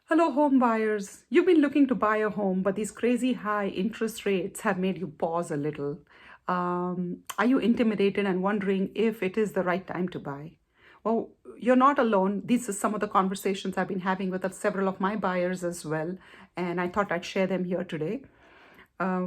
Hello, home buyers. You've been looking to buy a home, but these crazy high interest rates have made you pause a little. Are you intimidated and wondering if it is the right time to buy? Well, you're not alone. These are some of the conversations I've been having with several of my buyers as well, and I thought I'd share them here today.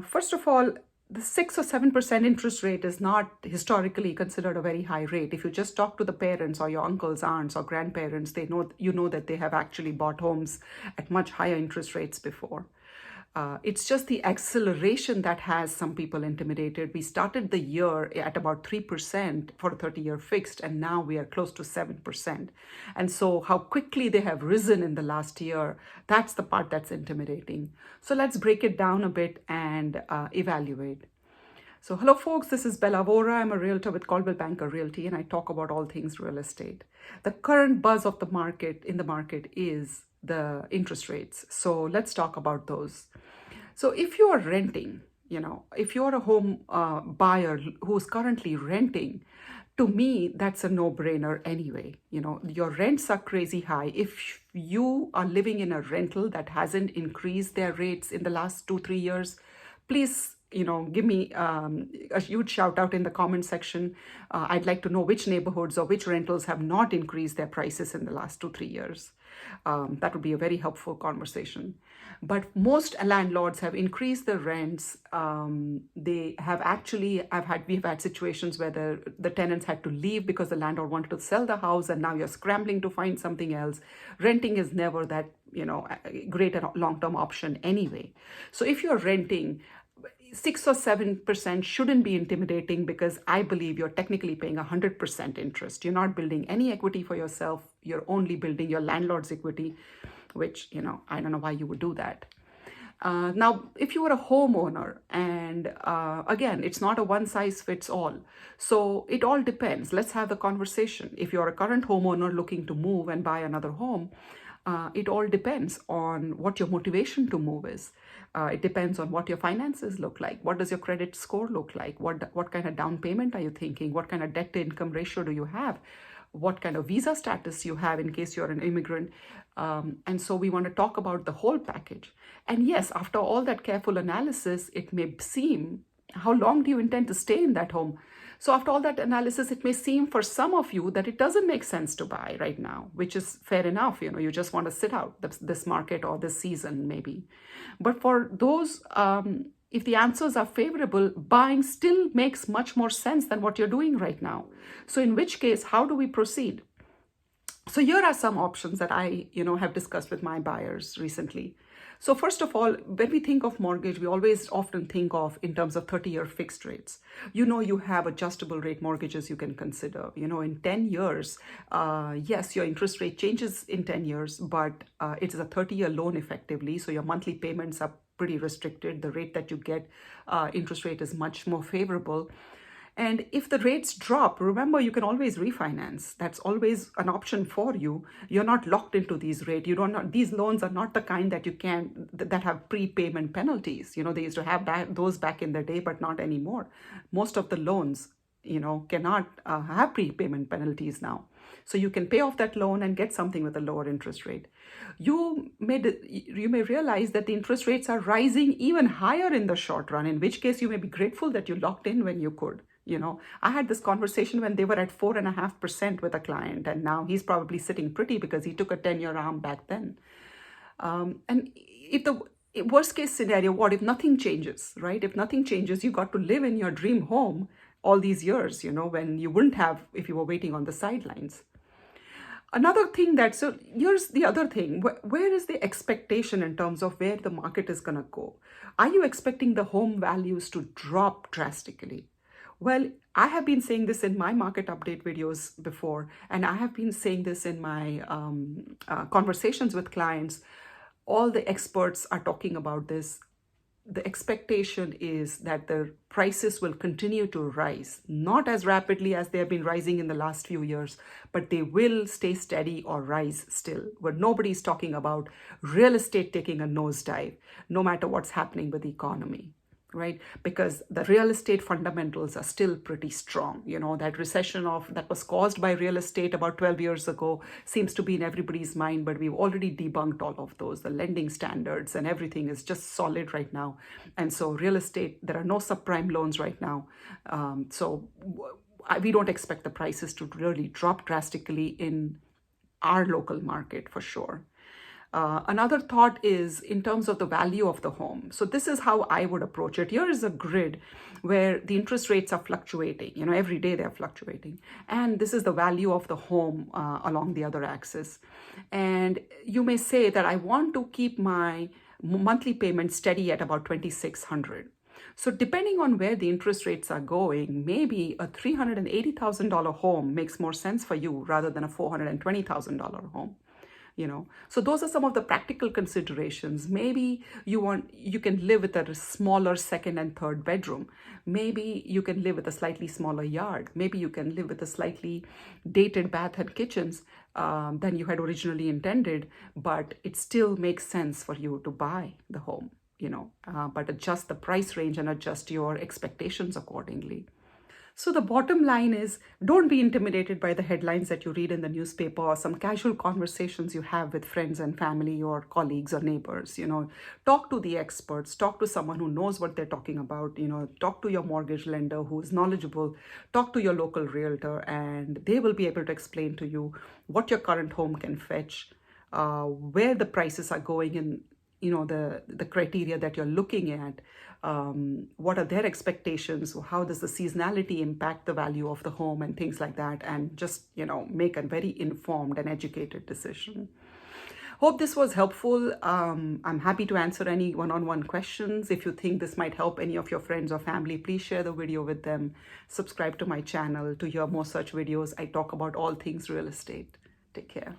First of all, the 6 or 7% interest rate is not historically considered a very high rate. If you just talk to the parents or your uncles, aunts, or grandparents, they know you know that they have actually bought homes at much higher interest rates before. It's just the acceleration that has some people intimidated. We started the year at about 3% for a 30-year fixed, and now we are close to 7%. And so, how quickly they have risen in the last year, that's the part that's intimidating. So, let's break it down a bit and evaluate. So, hello, folks. This is Bela Vora. I'm a realtor with Coldwell Banker Realty, and I talk about all things real estate. The current buzz of the market is the interest rates. So, let's talk about those. So, if you are renting, if you're a home buyer who's currently renting, to me, that's a no-brainer anyway. Your rents are crazy high. If you are living in a rental that hasn't increased their rates in the last 2, 3 years, please give me a huge shout out in the comment section. I'd like to know which neighborhoods or which rentals have not increased their prices in the last 2, 3 years. That would be a very helpful conversation. But most landlords have increased the rents. They have actually, we've had situations where the tenants had to leave because the landlord wanted to sell the house, and now you're scrambling to find something else. Renting is never that, a great long-term option anyway. So if you're renting, 6 or 7% shouldn't be intimidating, because I believe you're technically paying 100% interest. You're not building any equity for yourself. You're only building your landlord's equity, which, I don't know why you would do that. Now, if you were a homeowner, and again, it's not a one size fits all. So it all depends. Let's have the conversation. If you're a current homeowner looking to move and buy another home, it all depends on what your motivation to move is. It depends on what your finances look like. What does your credit score look like? What kind of down payment are you thinking? What kind of debt to income ratio do you have? What kind of visa status you have in case you're an immigrant. And so we want to talk about the whole package. And yes, after all that careful analysis, it may seem, how long do you intend to stay in that home? So after all that analysis, it may seem for some of you that it doesn't make sense to buy right now, which is fair enough. You just want to sit out this market or this season maybe. But for those, if the answers are favorable, buying still makes much more sense than what you're doing right now. So in which case, how do we proceed? So here are some options that I, have discussed with my buyers recently. So first of all, when we think of mortgage, we always often think of in terms of 30-year fixed rates. You have adjustable rate mortgages you can consider. In 10 years, yes, your interest rate changes in 10 years, but it is a 30-year loan effectively. So your monthly payments are pretty restricted. The rate that you get, interest rate is much more favorable. And if the rates drop, remember, you can always refinance. That's always an option for you. You're not locked into these rates. These loans are not the kind that that have prepayment penalties. They used to have those back in the day, but not anymore. Most of the loans, cannot have prepayment penalties now. So you can pay off that loan and get something with a lower interest rate. You may realize that the interest rates are rising even higher in the short run, in which case you may be grateful that you locked in when you could. I had this conversation when they were at 4.5% with a client, and now he's probably sitting pretty because he took a 10-year arm back then. And if the worst case scenario, what if nothing changes, right? If nothing changes, you got to live in your dream home all these years, when you wouldn't have if you were waiting on the sidelines. Another thing so here's the other thing. Where is the expectation in terms of where the market is going to go? Are you expecting the home values to drop drastically? Well, I have been saying this in my market update videos before, and I have been saying this in my conversations with clients. All the experts are talking about this. The expectation is that the prices will continue to rise, not as rapidly as they have been rising in the last few years, but they will stay steady or rise still. Where nobody's talking about real estate taking a nosedive, no matter what's happening with the economy. right? Because the real estate fundamentals are still pretty strong. That recession that was caused by real estate about 12 years ago seems to be in everybody's mind, but we've already debunked all of those. The lending standards and everything is just solid right now. And so real estate, there are no subprime loans right now. We don't expect the prices to really drop drastically in our local market for sure. Another thought is in terms of the value of the home. So this is how I would approach it. Here is a grid where the interest rates are fluctuating. Every day they're fluctuating. And this is the value of the home along the other axis. And you may say that I want to keep my monthly payment steady at about $2,600. So depending on where the interest rates are going, maybe a $380,000 home makes more sense for you rather than a $420,000 home. So those are some of the practical considerations. Maybe you can live with a smaller second and third bedroom. Maybe you can live with a slightly smaller yard. Maybe you can live with a slightly dated bath and kitchens than you had originally intended, but it still makes sense for you to buy the home, but adjust the price range and adjust your expectations accordingly. So the bottom line is, don't be intimidated by the headlines that you read in the newspaper or some casual conversations you have with friends and family or colleagues or neighbors. Talk to the experts, talk to someone who knows what they're talking about. Talk to your mortgage lender who is knowledgeable, talk to your local realtor, and they will be able to explain to you what your current home can fetch, where the prices are going in, the criteria that you're looking at, what are their expectations, how does the seasonality impact the value of the home and things like that, and just, make a very informed and educated decision. Hope this was helpful. I'm happy to answer any one-on-one questions. If you think this might help any of your friends or family, please share the video with them. Subscribe to my channel to hear more such videos. I talk about all things real estate. Take care.